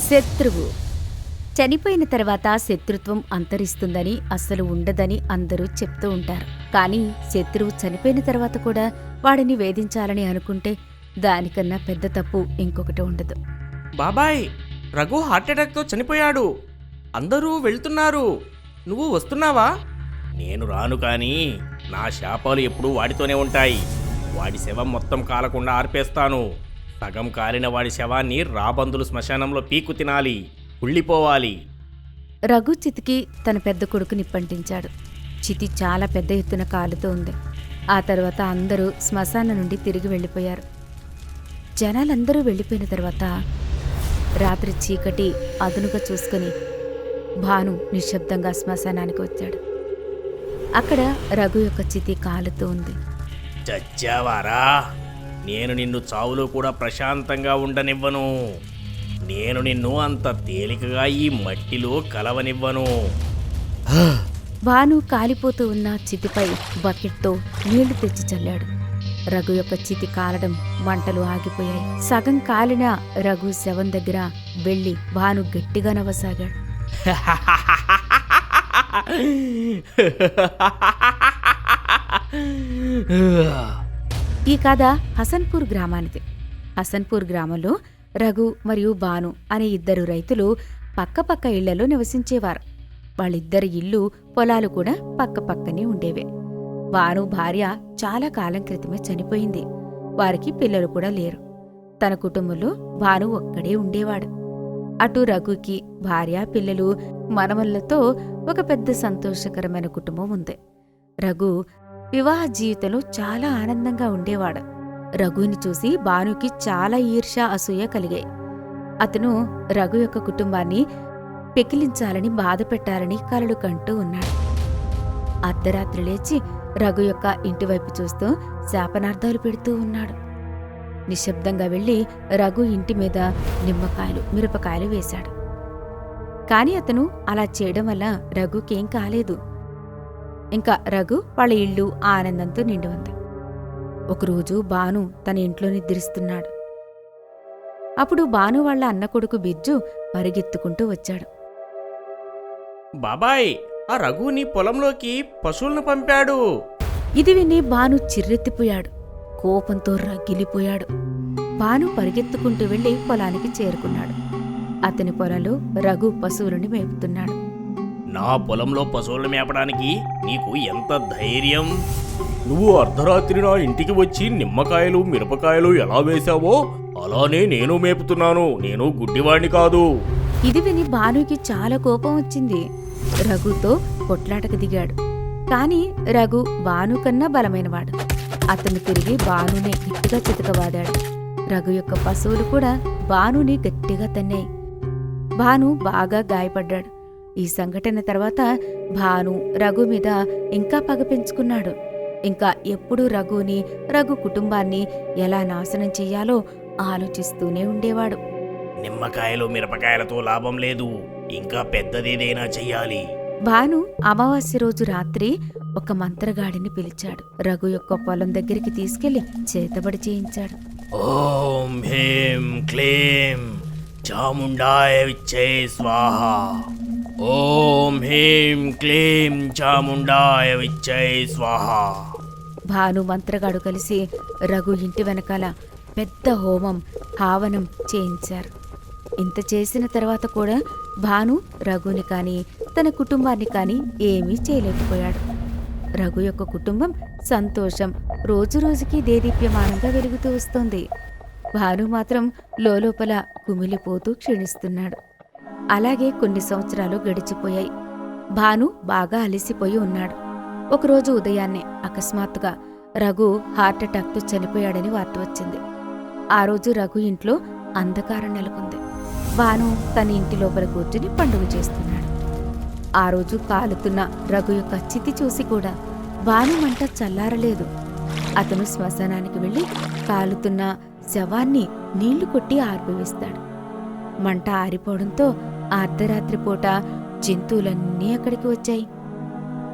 శత్రువు చనిపోయిన తర్వాత శత్రుత్వం అంతరిస్తుందని అస్సలు ఉండదని అందరూ చెప్తూ ఉంటారు. కానీ శత్రువు చనిపోయిన తర్వాత కూడా వాడిని వేధించాలని అనుకుంటే దానికన్నా పెద్ద తప్పు ఇంకొకటి ఉండదు. బాబాయ్, రఘు హార్ట్అటాక్తో చనిపోయాడు. అందరూ వెళ్తున్నారు. నువ్వు వస్తున్నావా? నేను రాను, కానీ నా శాపాలు ఎప్పుడూ వాడితోనే ఉంటాయి. వాడి శవం మొత్తం కాలకుండా ఆర్పేస్తాను. సగం కాలిన వాడి శవాన్ని రాబందులు శ్మశానంలో పీకు తినాలి, కుళ్ళిపోవాలి. రఘు చితికి తన పెద్ద కొడుకు నిప్పంటించాడు. చితి చాలా పెద్ద ఎత్తున కాలుతూ ఉంది. ఆ తర్వాత అందరూ శ్మశానం నుండి తిరిగి వెళ్ళిపోయారు. జనాలందరూ వెళ్ళిపోయిన తర్వాత రాత్రి చీకటి అదునుగా చూసుకుని భాను నిశ్శబ్దంగా శ్మశానానికి వచ్చాడు. అక్కడ రఘు యొక్క చితి కాలుతూ ఉంది. చచ్చావారా? నేను నిన్ను చావులో కూడా ప్రశాంతంగా ఉండనివ్వను. నేను నిన్ను అంత తేలికగా ఈ మట్టిలో కలవనివ్వను. భాను కాలిపోతూ ఉన్న చితిపై బకెట్తో నీళ్లు తెచ్చి చల్లాడు. రఘు యొక్క చితి కాలడం, మంటలు ఆగిపోయాయి. సగం కాలిన రఘు శవం దగ్గర వెళ్లి భాను గట్టిగా నవ్వసాగాడు. ఈ కథ హసన్పూర్ గ్రామానిది. హసన్పూర్ గ్రామంలో రఘు మరియు భాను అనే ఇద్దరు రైతులు పక్కపక్క ఇళ్లలో నివసించేవారు. వాళ్ళిద్దరి ఇల్లు, పొలాలు కూడా పక్కపక్కనే ఉండేవే. భాను భార్య చాలా కాలం క్రితమే చనిపోయింది. వారికి పిల్లలు కూడా లేరు. తన కుటుంబంలో భాను ఒక్కడే ఉండేవాడు. అటు రఘుకి భార్య, పిల్లలు, మనమళ్లతో ఒక పెద్ద సంతోషకరమైన కుటుంబం ఉంది. రఘు వివాహ జీవితంలో చాలా ఆనందంగా ఉండేవాడు. రఘుని చూసి భానుకి చాలా ఈర్ష్య, అసూయ కలిగాయి. అతను రఘు యొక్క కుటుంబాన్ని పెకిలించాలని, బాధ పెట్టాలని కలలు కంటూ ఉన్నాడు. అర్ధరాత్రి లేచి రఘు యొక్క ఇంటివైపు చూస్తూ శాపనార్థాలు పెడుతూ ఉన్నాడు. నిశ్శబ్దంగా వెళ్లి రఘు ఇంటి మీద నిమ్మకాయలు, మిరపకాయలు వేశాడు. కాని అతను అలా చేయడం వల్ల రఘుకేం కాలేదు. ఇంకా రఘు వాళ్ళ ఇల్లు ఆనందంతో నిండి ఉంది. ఒకరోజు భాను తన ఇంట్లో నిద్రిస్తున్నాడు. అప్పుడు భాను వాళ్ళ అన్న కొడుకు బిజ్జు పరిగెత్తుకుంటూ వచ్చాడు. బాబాయ్, ఆ రఘు నీ పొలంలోకి పశువులను పంపాడు. ఇది విని భాను చిర్రెత్తిపోయాడు. కోపంతో రగిలిపోయాడు. భాను పరిగెత్తుకుంటూ వెళ్లి పొలానికి చేరుకున్నాడు. అతని పొలంలో రఘు పశువులను మేపుతున్నాడు. నా పొలంలో పశువులను మేపడానికి నీకు ఎంత ధైర్యం? నువ్వు అర్ధరాత్రి నా ఇంటికి వచ్చి నిమ్మకాయలు, మిరపకాయలు ఎలా వేశావో అలానే నేను మేపుతున్నాను. నేను గుడ్డివాణ్ణి కాదు. ఇది విని భానుకి చాలా కోపం వచ్చింది. రఘుతో కొట్లాటకు దిగాడు. కాని రఘు భాను కన్నా బలమైనవాడు. అతను తిరిగి భానునే గట్టిగా చితకబాదాడు. రఘు యొక్క పశువులు కూడా భానుని గట్టిగా తన్నాయి. భాను బాగా గాయపడ్డాడు. ఈ సంఘటన తర్వాత భాను రఘు మీద ఇంకా పగ పెంచుకున్నాడు. ఇంకా ఎప్పుడూ రఘుని, రఘు కుటుంబాన్ని ఎలా నాశనం చెయ్యాలో ఆలోచిస్తూనే ఉండేవాడు. నిమ్మకాయలు, మిరపకాయలతో లాభం లేదు. ఇంకా పెద్దదేదైనా చెయ్యాలి. భాను అమావాస్య రోజు రాత్రి ఒక మంత్రగాడిని పిలిచాడు. రఘు యొక్క పొలం దగ్గరికి తీసుకెళ్లి చేతబడి చేయించాడు. ఓం హ్రీం క్లీం చాముండాయ విచ్చే స్వాహ. ఓం హ్రీం క్లీం చాముండాయ విచ్చే స్వాహ. భాను మంత్రగాడు కలిసి రఘు ఇంటి వెనకాల పెద్ద హోమం, హావనం చేయించారు. ఇంత చేసిన తర్వాత కూడా భాను రఘుని కాని, తన కుటుంబాన్ని కాని ఏమీ చేయలేకపోయాడు. రఘు యొక్క కుటుంబం సంతోషం రోజురోజుకి దేదీప్యమానంగా వెలుగుతూ వస్తోంది. భాను మాత్రం లోలోపల కుమిలిపోతూ క్షీణిస్తున్నాడు. అలాగే కొన్ని సంవత్సరాలు గడిచిపోయాయి. భాను బాగా అలసిపోయి ఉన్నాడు. ఒకరోజు ఉదయాన్నే అకస్మాత్తుగా రఘు హార్ట్అటాక్తో చనిపోయాడని వార్త వచ్చింది. ఆ రోజు రఘు ఇంట్లో అంధకారం నెలకొంది. భాను తన ఇంటి లోపల కూర్చుని పండుగ చేస్తున్నాడు. ఆ రోజు కాలుతున్న రఘు యొక్క చితి చూసి కూడా భాను మంట చల్లారలేదు. అతను శ్మశానానికి వెళ్లి కాలుతున్న శవాన్ని నీళ్లు కొట్టి ఆర్పివేస్తాడు. మంట ఆరిపోవడంతో అర్ధరాత్రి పూట జంతువులన్నీ అక్కడికి వచ్చాయి.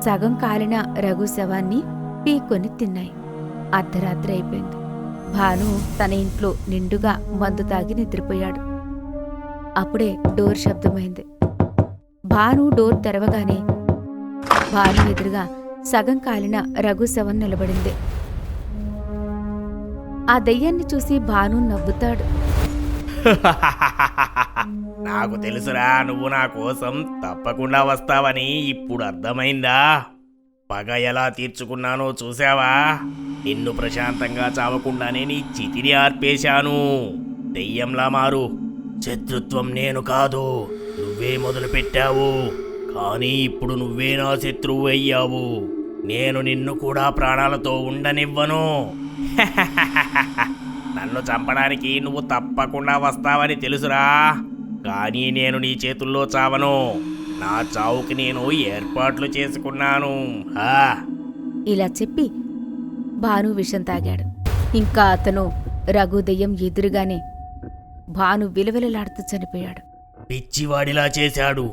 సగం కాలిన రఘు శవాన్ని పీక్కొని తిన్నాయి. అర్ధరాత్రి అయిపోయింది. భాను తన ఇంట్లో నిండుగా మందు తాగి నిద్రపోయాడు. అప్పుడే డోర్ శబ్దమైంది. భాను డోర్ తెరవగానే భాను ఎదురుగా సగం కాలిన రఘు శవం నిలబడింది. ఆ దెయ్యాన్ని చూసి భాను నవ్వుతాడు. నాకు తెలుసురా, నువ్వు నా కోసం తప్పకుండా వస్తావని ఇప్పుడు అర్థమైందా? పగ ఎలా తీర్చుకున్నానో చూసావా? నిన్ను ప్రశాంతంగా చావకుండానే నీ చితిని ఆర్పేశాను. దెయ్యంలా మారు. శత్రుత్వం నేను కాదు, నువ్వే మొదలు పెట్టావు. కానీ ఇప్పుడు నువ్వే నా శత్రువు అయ్యావు. నేను నిన్ను కూడా ప్రాణాలతో ఉండనివ్వను. నన్ను చంపడానికి నువ్వు తప్పకుండా వస్తావని తెలుసురా, కానీ నేను నీ చేతుల్లో చావను. నా చావుకి నేను ఏర్పాట్లు చేసుకున్నాను. ఇలా చెప్పి భాను విషం తాగాడు. ఇంకా అతను రఘు దెయ్యం ఎదురుగానే భాను విలవిలలాడుతూ చనిపోయాడు. పిచ్చివాడిలా చేశాడు.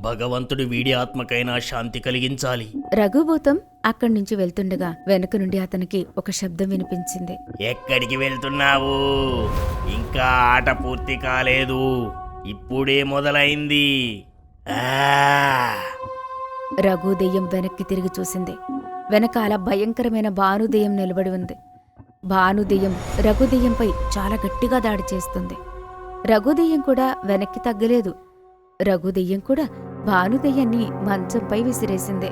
భగవంతుడు వీడి ఆత్మకైనా శాంతి కలిగించాలి. రఘుభూతం అక్కడి నుంచి వెళ్తుండగా వెనుక నుండి అతనికి ఒక శబ్దం వినిపించింది. ఎక్కడికి వెళ్తున్నావు? ఇంకా ఆట పూర్తి కాలేదు, ఇప్పుడే మొదలైంది. రఘు దెయ్యం వెనక్కి తిరిగి చూసింది. వెనకాల భయంకరమైన భానుదెయ్యం నిలబడి ఉంది. భానుదెయ్యం రఘుదెయ్యంపై చాలా గట్టిగా దాడి చేస్తుంది. రఘుదెయ్యం కూడా వెనక్కి తగ్గలేదు. రఘుదెయ్యం కూడా భానుదెయ్యాన్ని మంచంపై విసిరేసింది.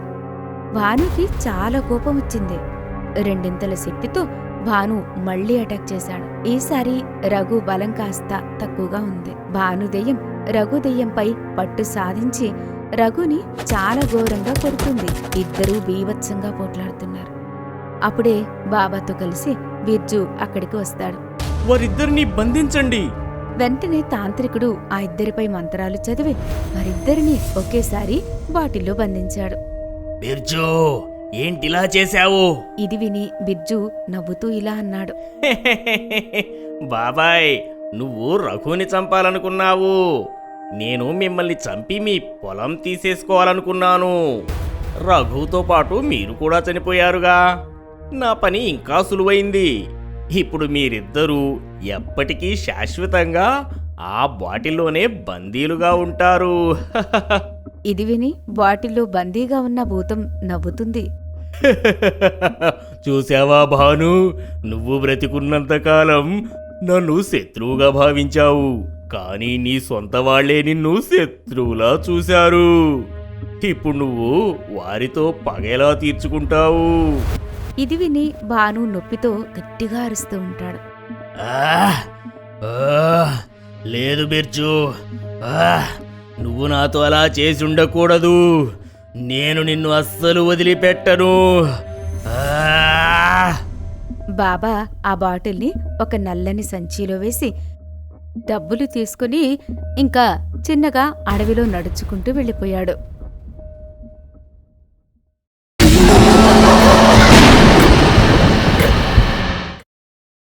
భానుకి చాలా కోపం వచ్చింది. రెండింతల శక్తితో భాను మళ్లీ అటాక్ చేశాడు. ఈసారి రఘు బలం కాస్త తక్కువగా ఉంది. భానుదెయ్యం రఘుదెయ్యంపై పట్టు సాధించి రఘుని చాలా ఘోరంగా కొడుతుంది. ఇద్దరూ బీభత్సంగా పోట్లాడుతున్నారు. అప్పుడే బాబాతో కలిసి బిర్జు అక్కడికి వస్తాడు. వారిద్దరిని బంధించండి. వెంటనే తాంత్రికుడు ఆ ఇద్దరిపై మంత్రాలు చదివి వారిద్దరినీ ఒకేసారి బాటిల్లో బంధించాడు. బిర్జు, ఏంటిలా చేశావు? ఇది విని బిర్జు నవ్వుతూ ఇలా అన్నాడు. బాబాయ్, నువ్వు రఘుని చంపాలనుకున్నావు. నేను మిమ్మల్ని చంపి మీ పొలం తీసేసుకోవాలనుకున్నాను. రఘుతో పాటు మీరు కూడా చనిపోయారుగా. నా పని ఇంకా సులువైంది. ఇప్పుడు మీరిద్దరూ ఎప్పటికీ శాశ్వతంగా ఆ బాటిల్లోనే బందీలుగా ఉంటారు. ఇది విని బాటిల్లో బందీగా ఉన్న భూతం నవ్వుతుంది. చూసావా భాను, నువ్వు బ్రతికున్నంతకాలం నన్ను శత్రువుగా భావించావు. కానీ నీ సొంత వాళ్లే నిన్ను శత్రువులా చూశారు. ఇప్పుడు నువ్వు వారితో పగేలా తీర్చుకుంటావు. ఇది విని భాను నొప్పితో గట్టిగా అరుస్తూ ఉంటాడు. లేదు బిర్జు, నువ్వు నాతో అలా చేసి ఉండకూడదు. నేను నిన్ను అస్సలు వదిలిపెట్టను. బాబా ఆ బాటిల్ని ఒక నల్లని సంచిలో వేసి డబ్బులు తీసుకుని ఇంకా చిన్నగా అడవిలో నడుచుకుంటూ వెళ్ళిపోయాడు.